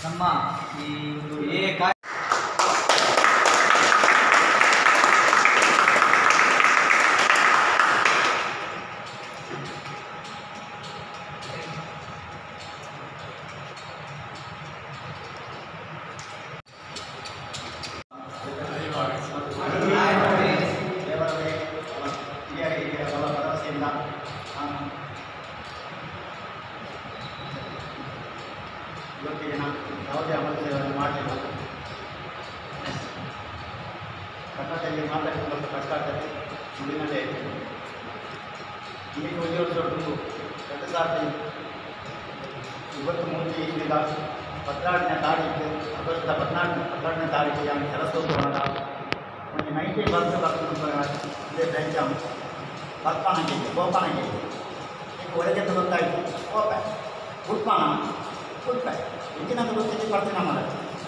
ನಮ್ಮ ಈ ಒಂದು ಏಕ ಇವತ್ತಿಗೆ ನಾನು ಯಾವುದೇ ಅಮಲತೆಯನ್ನು ಮಾಡಲಿಲ್ಲ. ಕನ್ನಡದಲ್ಲಿ ಮಾತಾಡಲಿಕ್ಕೆ ಸ್ವಲ್ಪ ಕಷ್ಟ ಆಗ್ತದೆ, ನುಡಿನಲ್ಲೇ ಇರ್ತದೆ. ಈಗ 1 ವರ್ಷ 2023 ಈಗ 14ನೇ ತಾರೀಕು ಆಗಸ್ಟ್ 14ನೇ ತಾರೀಕು ನಾನು ಕೆಲಸ ಹೋಗೋಣ ಒಂದು 90% ಇದೇ ಎಕ್ಸಾಮ್ ಬರ್ತಾನಂಗೆ ಗೋಪಾನಂಗೆ ಈಗ ಒಳಗೆ ಗೊತ್ತಾಯಿತು ಓಪೆ ಉಡ್ಪಾನ ಉಡ್ಪೆ ಇಂದಿನಂದು ಗೊತ್ತಿದ್ದು ಬರ್ತೀನಿ ನಮ್ಮಲ್ಲಿ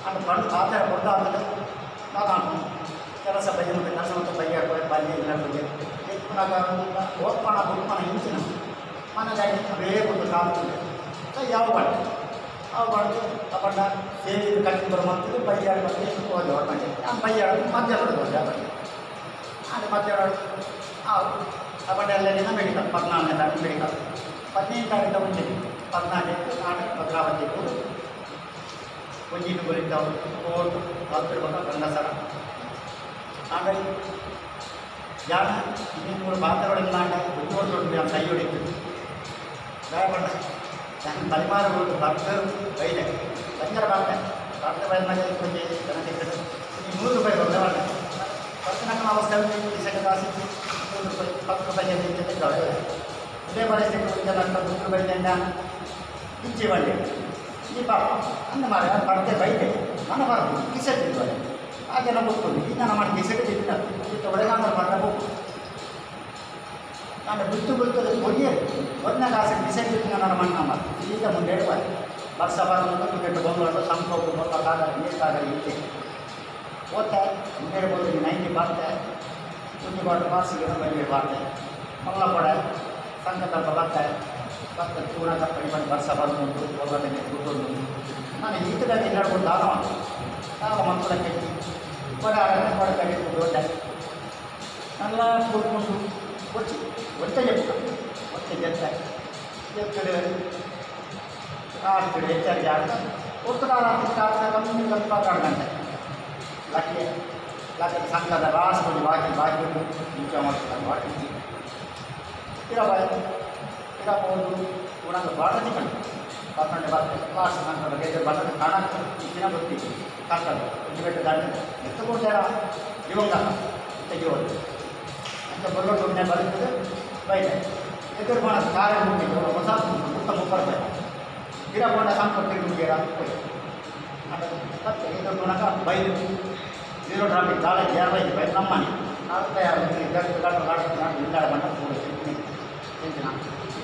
ಅದು ಬಂದು ಆಧಾರ ಕೊಡ್ದಾಗಲೇ ನಾನು ಕೆಲಸ ಬೈಯ ಮತ್ತು ಕೆಲಸ ಮತ್ತು ಬೈಯ ಬೈಯ ಎಲ್ಲ ಬಗ್ಗೆ ಓದ್ಪಾನ ಉಡ್ಪಾನ ಇಂಚಿನ ಮನೆಗಾಗಿ ಬೇಗ ಕಾಲುತ್ತದೆ ಯಾವ ಬಾಳೆ ಅವು ಬಾಳೆ ತಗೊಂಡ ಸೇರಿ ಕಟ್ಟಿ ಬರೋ ಮಕ್ಕಳು ಬೈಯಾಡ ಬಗ್ಗೆ ಹೋಗಿ ಹೊರಟಂಗೆ ನಾನು ಬೈಯಾಡ ಮಧ್ಯ ಹೊಡೆದು ಅದು ಮಧ್ಯ ತಗೊಂಡು ಎಲ್ಲರಿಗಿಂತ ಮೆಡಿಕಲ್ 14ನೇ ತಾರೀಕು ಮೆಡಿಕಲ್ 15ನೇ ತಾರೀಕು ಮುಂಚೆ 14 ನಾಟಕ ಭದ್ರಾವತಿ ಒಂಜಿನ ಬರೀತಾವೆ ಕೋರ್ಟ್ ಹಾಕಿರ್ಬೇಕು ಗಂಡಸರ ಆಮೇಲೆ ಯಾರ ಇನ್ನೂರು ಭಾರತದೊಳಗೆ ನಾಟ ಉದ್ಯೋಗ ಅಂತ ಕೈ ಹೊಡಿತು ದಯಪಟ್ಟ ನಾನು ತಲೆಮಾರುಗಳು ಭಕ್ತರು ಬೈದೆ ಬಂಗಾರ ಭಾರತ ಬೈದ್ಮಾಗೆ ಬಗ್ಗೆ ಜನತೆ ₹100 ದೊಡ್ಡವಾಡ ಪತ್ತನಕ ಅವಸ್ಥೆಯಲ್ಲಿ ದಾಸಿ ₹100 ₹10 ಜೊತೆ ಇದೇ ಪರಿಸ್ಥಿತಿ ₹100 ಇಚ್ಛೆ ಮಾಡಿ ಈ ಪಾಪ ಅನ್ನ ಮಾಡಿ ಬರ್ತೇ ಬೈತೆ ನನ್ನ ಬರೋದು ಕಿಸೆಟ್ಟಿದ್ದಾರೆ ಹಾಗೆಲ್ಲ ಗೊತ್ತಿಲ್ಲ ಈಗ ನಾನು ಮಾಡಿ ಕಿಸೆಟ್ಟಿದ್ದು ಒಳಗಾಂತರ ಬರಬೇಕು ನಾನು ಬಿಟ್ಟುತ್ತದೆ ಕೊಡಿಯೇ ಒಂದನೇ ಕಾಸು ಕಿಸೆಟ್ಟಿದ್ದು ನನ್ನ ಮಣ್ಣ ಮಾಡಿ ಈಗ ಮುಂದೆ ಹೇಳ್ಬಾರ್ದು ವರ್ಷ ಬರೋದು ಬಿಟ್ಟು ಬಂದು ಸಂಪೋಗು ಬರೋಕ್ಕಾಗಲ್ಲ ನೀರಾಗಲ್ಲ ಇದ್ದೆ ಓದ್ತಾ ಮುಂದೆ ಹೇಳ್ಬೋದು 90 ಬರ್ತೆ ಕುಂಜಿಪಾಡು ಪಾಸಿಗೆ ಬೈಗೆ ಬಾರ್ತೆ ಮಲ್ಲ ಕೊಡೆ ಸಂಕಲ್ಪ ಬರ್ತಾರೆ ಮತ್ತು ಪೂರ ಕಪ್ಪಡಿ ಬಂದು ವರ್ಷ ಬಂದು ಹೋಗೋದಕ್ಕೆ ಕೂತ್ಕೊಂಡು ನಾನು ಈತದಲ್ಲಿ ನಡ್ಕೊಂಡು ದಾನ ಮಕ್ಕಳ ಕೆಟ್ಟಿ ಕೊಡೆ ದೊಡ್ಡ ಎಲ್ಲ ಕೂತ್ಕೊಂಡು ಒಟ್ಟೆ ಗೆದ್ದ ಎತ್ತಡೆ ಆಡ್ತಿಡೆ ಹೆಚ್ಚಾಗಿ ಆಡ್ತಾರೆ ಒಟ್ಟು ಕಾಲ ಆಗ್ತದೆ ಕಮ್ಮಿ ಸ್ವಲ್ಪ ಕಾಡ್ದಂತೆ ಲಕ್ಕೆ ಸಂಘದ ರಾಷ್ಟ್ರದಲ್ಲಿ ಬಾಕಿ ಮುಖ್ಯ ಮಾಡ್ತಾರೆ ಬಾಕಿ ಇರಬಹುದು ಉಣಂದು ಬಾಟತಿ ಕಣ್ಣು ಪಕ್ಕಂಡೆ ಬರ್ತದೆ ಲಾಸ್ಟ್ ನಂತರ ಬೇರೆ ಬರ್ತದೆ ಕಾಣಕ್ಕೆ ಇಚ್ಚಿನ ಗೊತ್ತಿತ್ತು ಕರ್ತದೆ ಉಜ್ಜಿಬೆಟ್ಟು ದಾಟಿ ಎತ್ತುಕೊಂಡಾರ ಇವಂಗ ತೆಗೆಯೋದು ಅಂತ ಬರೋಟೊಮ್ಮೆ ಬರುತ್ತದೆ ಬೈದೆ ಎದುರು ಮಾಡೋದು ಕಾರ್ಯ ಮುಗಿದು ಹೊಸ ₹30 ಗಿರಕೊಂಡ ಸಂಪತ್ತು ಮುಗಿಯರ ಮತ್ತೆ ಎದುರು ನೋಡಕ ಬೈದು 0 ಟ್ರಾಫಿಕ್ ಕಾಲೇಜ್ ಯಾರು ಬೈದು ಬೈದು ನಮ್ಮನೆ 4 ನಾಡು ಇಲ್ಲಾಡ ಬಂದ ತಿಂತಿನ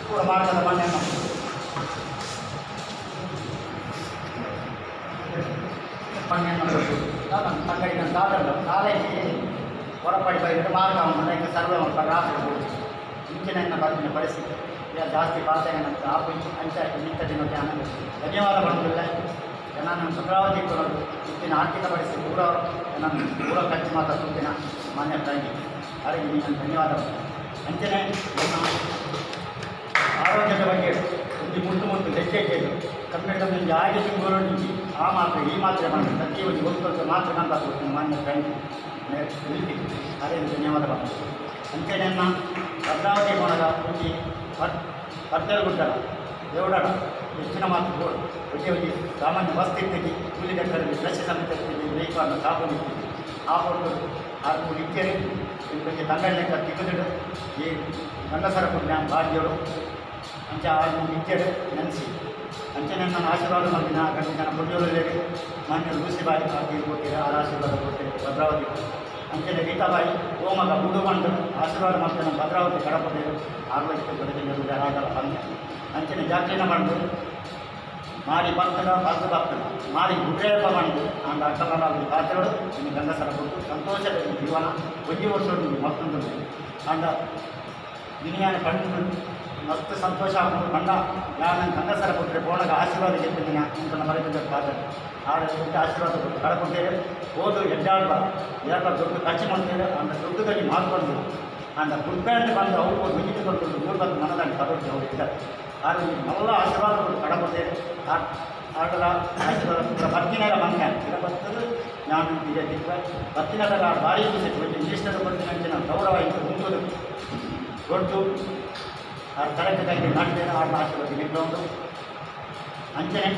ಕೂಡ ಮಾಡ್ತದ ಮಣ್ಣೆನ್ನು ಅಂಗಡಿನ ದಾಟಲ್ಲ ಕಾಲೇಜಿಗೆ ಹೊರಪಡಿ ಬೈದು ಮಾರ್ಗ ಮನೆಗೆ ಸರ್ವೆ ಮಾಡ್ಕೊಂಡು ರಾತ್ರಿ ಕೊಡಿ ಇಂಚಿನ ಬರ್ತಿನ ಪರಿಸ್ಥಿತಿ ಜಾಸ್ತಿ ಭಾಷೆಗೆ ಆಪು ಅಂಚಾಯ್ತು ನಿಂತ ದಿನಕ್ಕೆ ಆನಂದ ಧನ್ಯವಾದ ಬಂದಿಲ್ಲ ನಾನು ಭದ್ರಾವತಿ ಕೊಡೋದು ಇಂಚಿನ ಆರ್ಥಿಕ ಪರಿಸ್ಥಿತಿ ಪೂರ ಖರ್ಚು ಮಾತ್ರ ಸುತ್ತಿನ ಮಾನ್ಯ ತಂಗಿ ಅವರಿಗೆ ನೀನು ಧನ್ಯವಾದ ಅಂಚನೆ ಆರೋಗ್ಯದ ಬಗ್ಗೆ ಒಂದು ಮುಟ್ಟು ಹೆಚ್ಚೆಚ್ಚು ಕನ್ನಡದಲ್ಲಿ ಆಗಿ ತಿಂಗಳು ನಿಂತು ಆ ಮಾತ್ರೆ ಈ ಮಾತ್ರೆ ಮಾಡಿ ಪ್ರತಿಯೊಂದು ಗೊತ್ತು ಮಾತ್ರ ನಂಬಬೇಕು ಮಾನ್ಯ ತಂಗಿ ನಿಲ್ತಿ ಅದೇ ಧನ್ಯವಾದ ಅಂಚನೆಯನ್ನು ಭದ್ರಾವತಿ ಮಾಡೋದ ಒಂದು ಪತ್ತೇಳುಗುಡ್ಡಲ ದೇವಡಾಡ ಹೆಚ್ಚಿನ ಮಾತು ಒಜ್ಜೆ ಸಾಮಾನ್ಯ ಬಸ್ ಇರ್ತೀವಿ ಕೂಲಿ ಕಟ್ಟಡದಲ್ಲಿ ಕೃಷಿ ಸಮಿತಿ ಇರ್ತೀವಿ ವೇಕಾರಣ ಸಾಬೂನು ಇರ್ತೀವಿ ಆ ಕೊಟ್ಟು ಆರು ಇಕ್ಕೇರಿ ಇದ್ರ ಬಗ್ಗೆ ತಂಗಡ್ಲೆಕ್ಕ ತಿಕ್ಕದಿಡು ಈ ಗಂಡಸರ ಪುಣ್ಯ ಭಾಗ್ಯರು ಅಂಚ ಆರು ಇಕ್ಕೇಡು ನೆನೆಸಿ ಅಂಚನೆ ನನ್ನ ಆಶೀರ್ವಾದ ಮಾಡಿನ ಗಂಟೆ ಜನ ಪುಣ್ಯದಲ್ಲಿ ಮಾನ್ಯ ಲೂಸಿಬಾಯಿ ಆಗಿ ಕೊಟ್ಟಿದೆ ಆರ ಆಶೀರ್ವಾದ ಕೊಟ್ಟಿದೆ ಭದ್ರಾವತಿ ಅಂಚನೆ ಗೀತಾಬಾಯಿ ಓಮಗ ಬುಡು ಬಂದು ಆಶೀರ್ವಾದ ಮಾಡ್ತೇನೆ ಭದ್ರಾವತಿ ಕಡಪಟ್ಟಿದೆ ಆರೋಗ್ಯಕ್ಕೆ ಬೆಳಗ್ಗೆ ಆಗಲ್ಲ ಬಂದೆ ಅಂಚನೆ ಜಾತ್ರೆನ ಬಂದು ಮಾರಿ ಭಕ್ತಗ ಭಕ್ತ ಭಕ್ತಗ ಮಾರಿ ಗುಡ್ರೇಪ ಬಂದು ಅಂದ ಅಕ್ಕಲ ಪಾತ್ರೆಗಳು ಇನ್ನು ಗಂಡಸರ ಕೊಟ್ಟು ಸಂತೋಷದ ಜೀವನ ಒಂಜಿ ವರ್ಷ ಮತ್ತೊಂದು ಅಂದ ವಿನಿಯಾನ ಕಂಡು ಮಸ್ತ್ ಸಂತೋಷ ಆಗ್ಬೋದು ಕಂಡ ಯಾರು ಗಂಡಸರ ಕೊಟ್ಟರೆ ಬೋಣಗ ಆಶೀರ್ವಾದ ಗೆದ್ದಿನ ಅಂತ ಮರೆತಿದ್ದ ಪಾತ್ರೆ ಆಡ ದೊಡ್ಡ ಆಶೀರ್ವಾದ ಕೊಟ್ಟು ಕಳ್ಕೊಡ್ತೇವೆ ಓದು ಎಡ್ಡಾಡುವ ಎರಡು ದೊಡ್ಡ ಖರ್ಚು ಮಾಡ್ತೇವೆ ಅಂದ ದೊಡ್ಡದಲ್ಲಿ ಮಾರ್ಕೊಂಡು ಅಂದ ಗುಡ್ಬೇಂಡ್ ಬಂದು ಅವ್ರು ವಿಜಿಟ್ ಕೊಟ್ಟು ಮೂರ್ಬತ್ತು ಮನದಲ್ಲಿ ತಗೊಳ್ತೇವೆ ಅವ್ರು ಇದ್ದಾರೆ ಆದರೆ ಎಲ್ಲ ಆಶೀರ್ವಾದ ಕೊಟ್ಟು ಕಡಕೊಡ್ತೇವೆ ಆಗಲ ಆಶೀರ್ವಾದ ಬರ್ತಿನೆಲ್ಲ ಬಂದೆ ಬರ್ತದೆ ನಾನು ಈಗ ಬರ್ತಿನೆಲ್ಲ ಭಾರಿ ಖುಷಿ ಒಂದು ಇಷ್ಟದ ಬರ್ತೀನಿ ಅಂತ ನಾವು ಗೌರವ ಇತ್ತು ಮುಂದೋದು ದೊಡ್ಡ ತರಗತಿಗಾಗಿ ಮಾಡ್ತೇನೆ ಆಟ ಆಶೀರ್ವಾದ ನಿಂತು ಅಂಚನೆ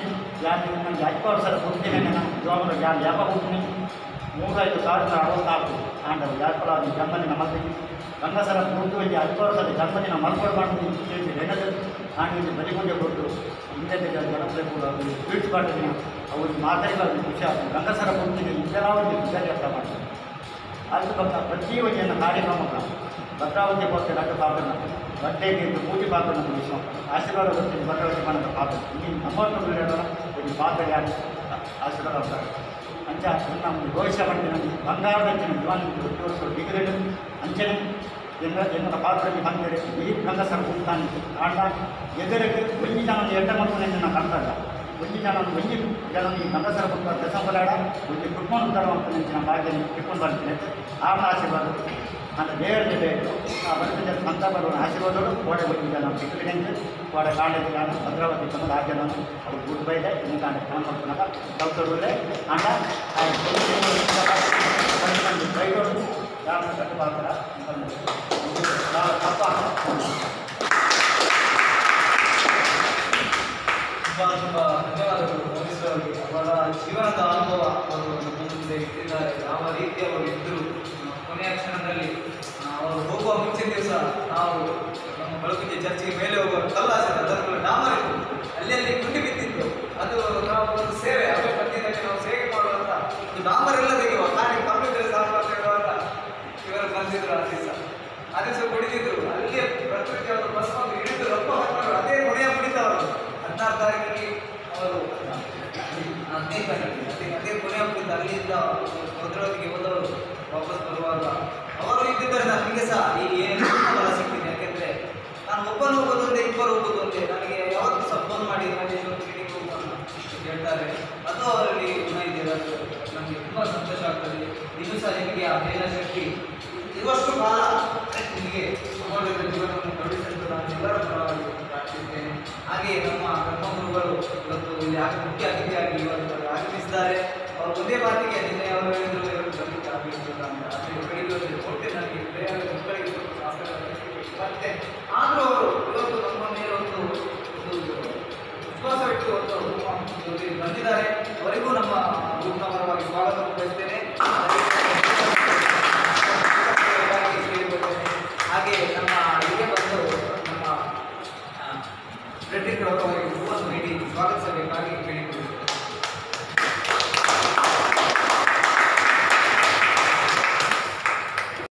ಯಾರು ನನಗೆ 10 ಸಲ ಕೊಡ್ತೇನೆ ನಾನು ಜೋಬರ ಯಾರು ಯಾಪ ಕೊಡ್ತೀನಿ 35,064 ಆಂಡವು ಯಾಕಲ ಜನ್ಮದಿನ ಮಾಡ್ತೀನಿ ಗಂಡಸರ ದುಡ್ಡು ಇಲ್ಲಿ 10 ಸಲ ಜನ್ಮದಿನ ಮಲ್ಕೊಂಡು ಮಾಡ್ತೀನಿ ನೆನದು ನಾನು ಇಲ್ಲಿ ಬಲಿಪೂಜೆ ಕೊಟ್ಟು ಹಿಂದೆ ಜನಪ್ರಿಯ ಕೂಡ ಸ್ವೀಟ್ಸ್ ಮಾಡ್ತೀನಿ ಅವ್ರಿಗೆ ಮಾತಾಡಿಗಳು ಖುಷಿ ಆಗ್ತದೆ ಗಂಡಸರ ಕೊಡ್ತೀನಿ ಇದೆಲ್ಲ ಒಂದು ವಿದ್ಯಾಭ್ಯಾಸ ಮಾಡ್ತೀನಿ ಅದು ಪ್ರತಿಯೊಂದು ಕಾರ್ಯಕ್ರಮಗಳು ಭದ್ರಾವತಿ ಹೋಗ್ತೇನೆ ಅಡ್ಡ ಪಾಪನ ಬಟ್ಟೆಗೆ ಪೂಜೆ ಪಾತ್ರ ನಮ್ಮ ವಿಷಯ ಆಶೀರ್ವಾದ ಬರ್ತೀನಿ ಭದ್ರಾವತಿ ಮನದ ಪಾತ್ರ ಇಲ್ಲಿ 90 ಹೇಳೋಣ ಇಲ್ಲಿ ಪಾತ್ರ ಯಾರು ಆಶೀರ್ವಾದ ಆಗ್ತಾರೆ ಅಂಚೆ ನಮ್ಮ ಭವಿಷ್ಯ ಮಾಡ್ತೀನಿ ಬಂಗಾರದ ಅಂಚನೆ ದಿವಾನ ಡಿಗ್ರೇಡ್ ಅಂಚನೆ ಎನ್ನ ಪಾತ್ರಕ್ಕೆ ಬಂದರೆ ಈ ಗಂಡಸರ ಕೂತಾನೆ ಆಂಡ ಎದುರಿಗೆ ಒಂಜಿ ಜನ ಎಡ್ಡ ಮಕ್ಕಳು ನಾನು ಕಾಣ್ತಲ್ಲ ಒಂಜಿ ಜನ ಒಂಜಿ ಜನ ಈ ಗಂಡಸರ ಕೊಟ್ಟ ಡಿಸೆಂಬರ್ ಒಂದು ಕುಟ್ಕೊಂಡು ತರುವಂತ ನಾನು ಭಾಗ್ಯ ತಿಳ್ಕೊಂಡು ಬರ್ತೀನಿ ಆಟ ಆಶೀರ್ವಾದ அந்த வேறு வருஷ ಸಂತಾಪದ ಆಶೀರ್ವಾದಗಳು ಗೋಡೆ ಬಂದಿದ್ದೆ ನಾವು ಚಿಕ್ಕಲಿಗೆ ಗೋಡೆ ಕಾಲೇಜ್ ನಾನು ಭದ್ರಾವತಿ ಬಂದು ಆಚೆ ನಾನು ಅವ್ರು ಗುಡ್ ಬೈದೆ ಇನ್ನು ಕಾಣೆ ಕಾಣ ಮಾಡ್ಕೊಂಡಾಗ ಕಲ್ತೂರಲ್ಲೇ ಅಂಡ ಬೈಗಳು ಯಾರು ಕಟ್ಟು ಬಾಳ್ತಾರ ತಪ್ಪ ತುಂಬ ಧನ್ಯವಾದಗಳು ಮೋನಿಸ್ ಅವರಿಗೆ ಅವರ ಜೀವನದ ಅನುಭವ ಅವರು ನಮ್ಮ ಮುಂದೆ ಇಟ್ಟಿದ್ದಾರೆ ಯಾವ ರೀತಿ ಅವರು ಇದ್ದರು ಕೊನೆಯ ಕ್ಷಣದಲ್ಲಿ ಅವರು ಹೋಗುವ ಮುಂಚಿನ ದಿವಸ ನಾವು ನಮ್ಮ ಬಳಕುಂಜೆ ಚರ್ಚಿಗೆ ಮೇಲೆ ಹೋಗುವ ಕಲ್ಲಾಸೆ ಅದರ ಡಾಮರ್ ಇತ್ತು ಅಲ್ಲಿ ಗುಂಡಿ ಬಿದ್ದಿತ್ತು ಅದು ನಾವು ಒಂದು ಸೇವೆ ಅವೇ ಪದ್ಯದಲ್ಲಿ ನಾವು ಸೇವೆ ಮಾಡುವಂಥ ಒಂದು ಡಾಮರ್ ಎಲ್ಲ ತೆಗೆಯುವ ಕಾರ್ಯ ಕಂಪ್ಯೂಟರ್ ಸಾಫ್ಟ್ವೇರ್ ತೆಗೆಯುವಾಗ ಇವರು ಬಂದಿದ್ರು ಆ ದಿವಸ ಕುಡಿದಿದ್ರು ಅಲ್ಲಿಯೇ ಪ್ರಕೃತಿ ಅವರು ಬಸ್ ಬಂದು ಹಿಡಿದು ರೊಕ್ಕ ಹಾಕೊಂಡು ಅದೇ ಕೊನೆಯ ಕುಡಿತವರು 16 ತಾರೀಕಿಗೆ ಅವರು ಅದೇ ಕೊನೆಯ ಕುಡಿತ ಅಲ್ಲಿಂದ ಭದ್ರಾವತಿಗೆ ಹೋದವರು ವಾಪಸ್ ಬರುವಾಗ ಅವರು ಇದ್ದಿದ್ದಾರೆ ನನಗೆ ಸಹ ಈಗ ಏನು ಬಲ ಸಿಗ್ತೀನಿ ಯಾಕೆಂದರೆ ನಾನು ಒಬ್ಬನು ಹೋಗೋದೊಂದೇ ಇಬ್ಬರು ಹೋಗೋದೊಂದೇ ನನಗೆ ಯಾವತ್ತೂ ಸಹ ಫೋನ್ ಮಾಡಿ ಮೀಟಿಂಗ್ ಹೋಗೋಣ ಅಂತ ಹೇಳ್ತಾರೆ ಅದು ಅವರಲ್ಲಿ ಗುಣ ಇದೆ ನಮಗೆ ತುಂಬ ಸಂತೋಷ ಆಗ್ತದೆ ಇನ್ನೂ ಸಹ ನಿಮಗೆ ಆ ಮೇಲ ಶಕ್ತಿ ಇವಷ್ಟು ಕಾಲ ನಿಮಗೆ ಸಮಾಜದ ಜೀವನವನ್ನು ಕಳುಹಿಸಲು ನಾನು ಎಲ್ಲರ ಪರವಾಗಿ ಪ್ರಾರ್ಥಿಸುತ್ತೇನೆ ಹಾಗೆಯೇ ನಮ್ಮ ಬ್ರಹ್ಮಗುರುಗಳು ಇವತ್ತು ಇಲ್ಲಿ ಮುಖ್ಯ ಅತಿಥಿಯಾಗಿ ಇವತ್ತು ಆಗಮಿಸಿದ್ದಾರೆ ಅವರು ಒಂದೇ ಮಾತಿಗೆ ನಿನ್ನೆ ಅವರು ಹೇಳಿದ್ರು ಬರಲಿಕ್ಕೆ ಆಗಲಿಲ್ಲ ಅಂತ ಆದರೆ ಬೆಳಿಗ್ಗೆ ಕೊಟ್ಟೆ ನನಗೆ ಬೇರೆ ಮಕ್ಕಳಿಗೆ ಮತ್ತೆ ಆ